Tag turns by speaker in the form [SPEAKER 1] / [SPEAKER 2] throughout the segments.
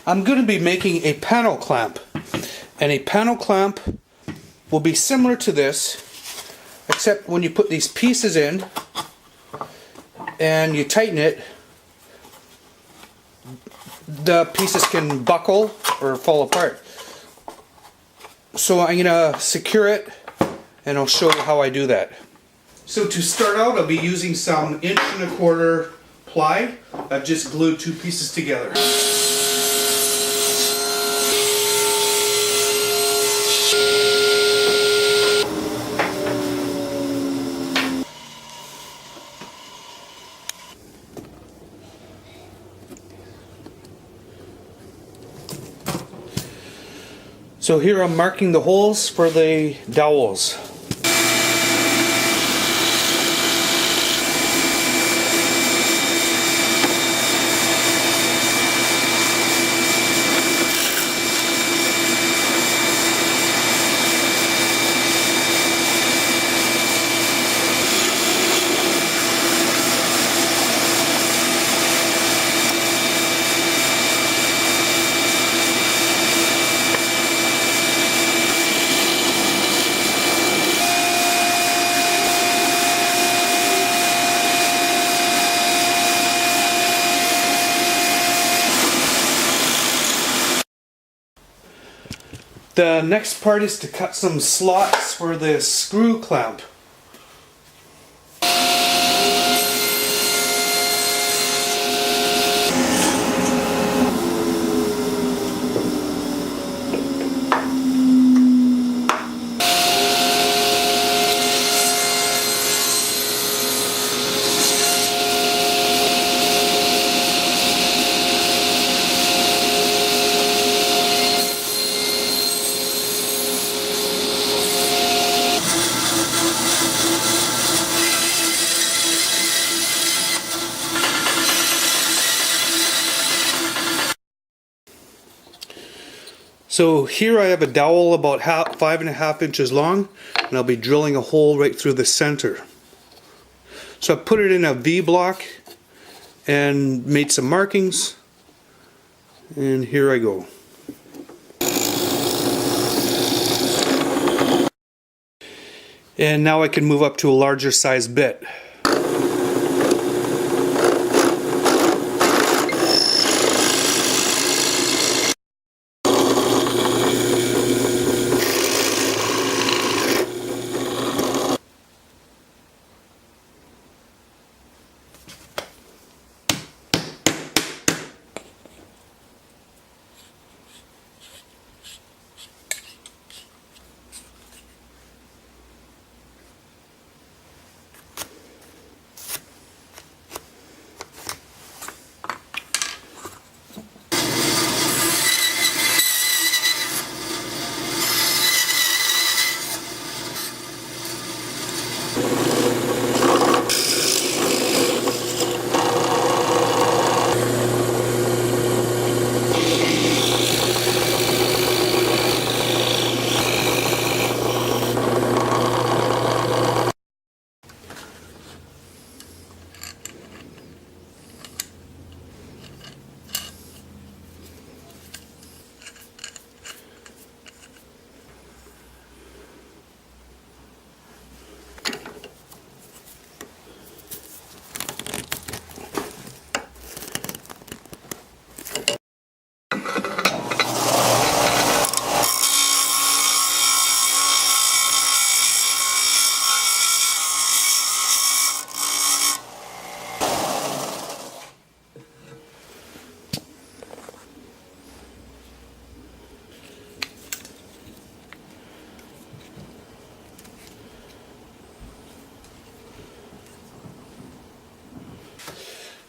[SPEAKER 1] I'm going to be making a panel clamp, and a panel clamp will be similar to this, except when you put these pieces in and you tighten it, the pieces can buckle or fall apart. So I'm going to secure it, and I'll show you how I do that. So to start out, I'll be using some 1¼ inch ply. I've just glued 2 pieces together. So here I'm marking the holes for the dowels. The next part is to cut some slots for the screw clamp. So here I have a dowel about 5½ inches long, and I'll be drilling a hole right through the center. So I put it in a V block and made some markings, and here I go. And now I can move up to a larger size bit.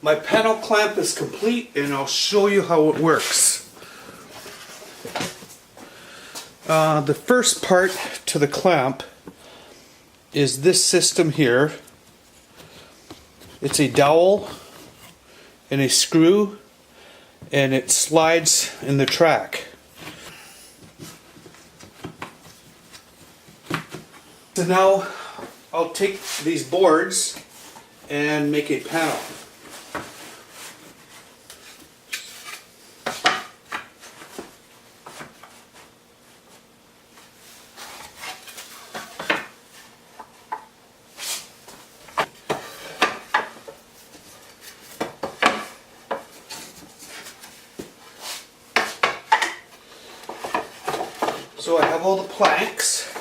[SPEAKER 1] My panel clamp is complete, and I'll show you how it works. The first part to the clamp is this system here. It's a dowel and a screw, and it slides in the track. So now I'll take these boards and make a panel. So I have all the planks.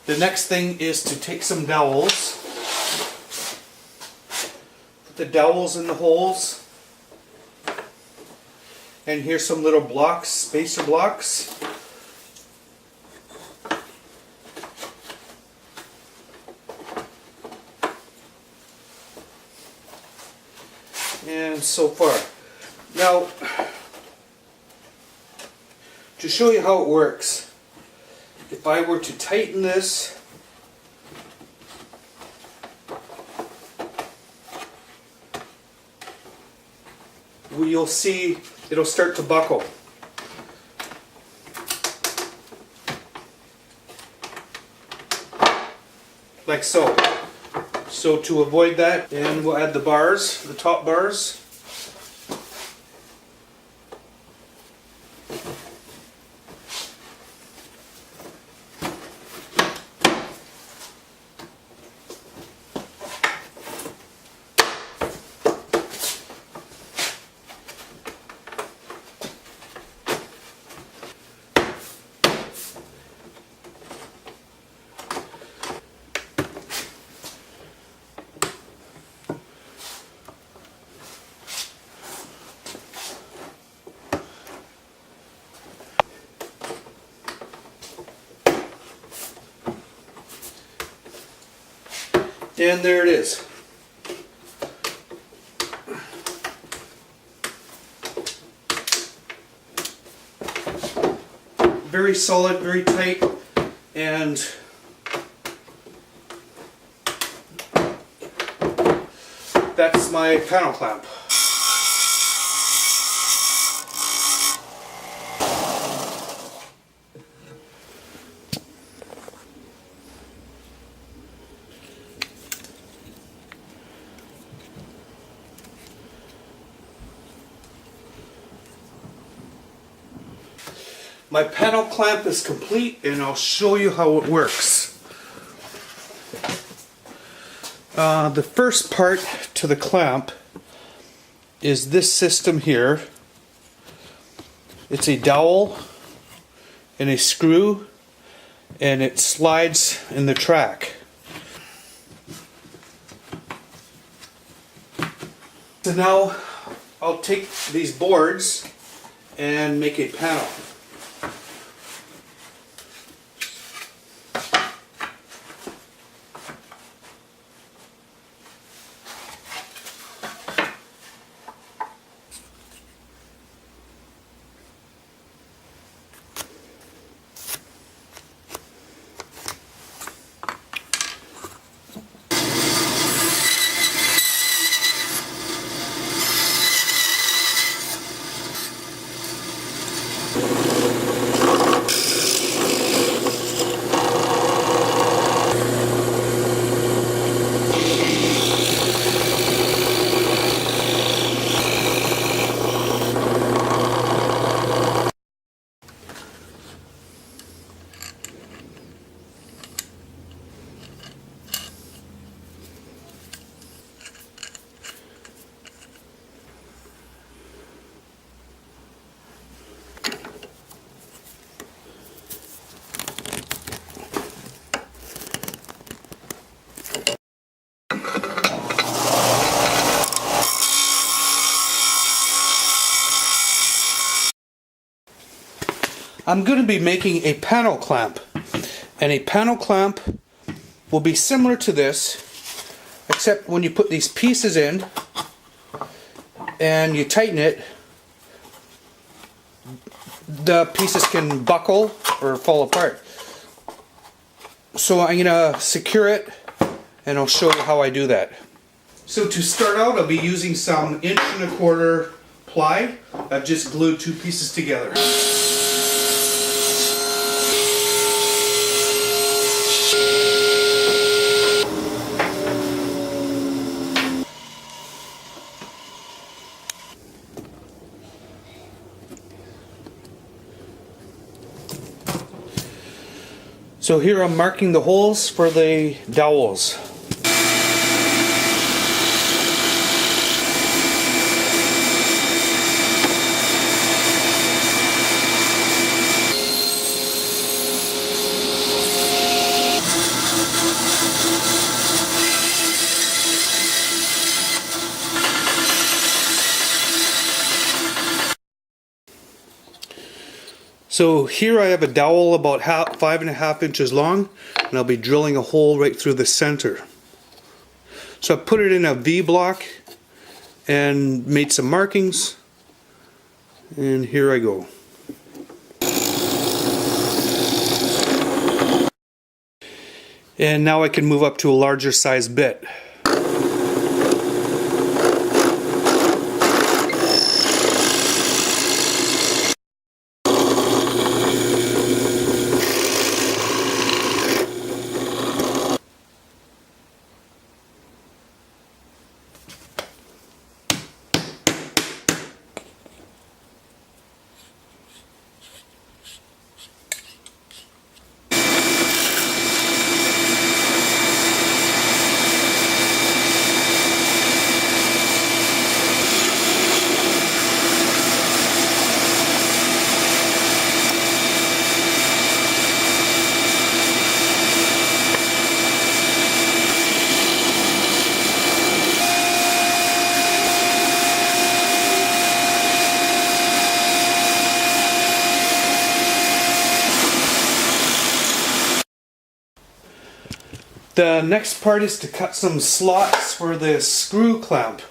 [SPEAKER 1] The next thing is to take some dowels. Put the dowels in the holes. And here's some little blocks, spacer blocks. And so far. Now, to show you how it works, if I were to tighten this, you'll see it'll start to buckle. Like so. So to avoid that, and we'll add the bars, the top bars. And there it is. Very solid, very tight, and that's my panel clamp. My panel clamp is complete, and I'll show you how it works. The first part to the clamp is this system here. It's a dowel and a screw, and it slides in the track. So now I'll take these boards and make a panel. I'm going to be making a panel clamp, and a panel clamp will be similar to this, except when you put these pieces in and you tighten it, the pieces can buckle or fall apart. So I'm going to secure it, and I'll show you how I do that. So to start out, I'll be using some 1 1/4" ply. I've just glued 2 pieces together. So here I'm marking the holes for the dowels. So here I have a dowel about 5.5 inches long, and I'll be drilling a hole right through the center. So I put it in a V block and made some markings, and here I go. And now I can move up to a larger size bit. The next part is to cut some slots for the screw clamp.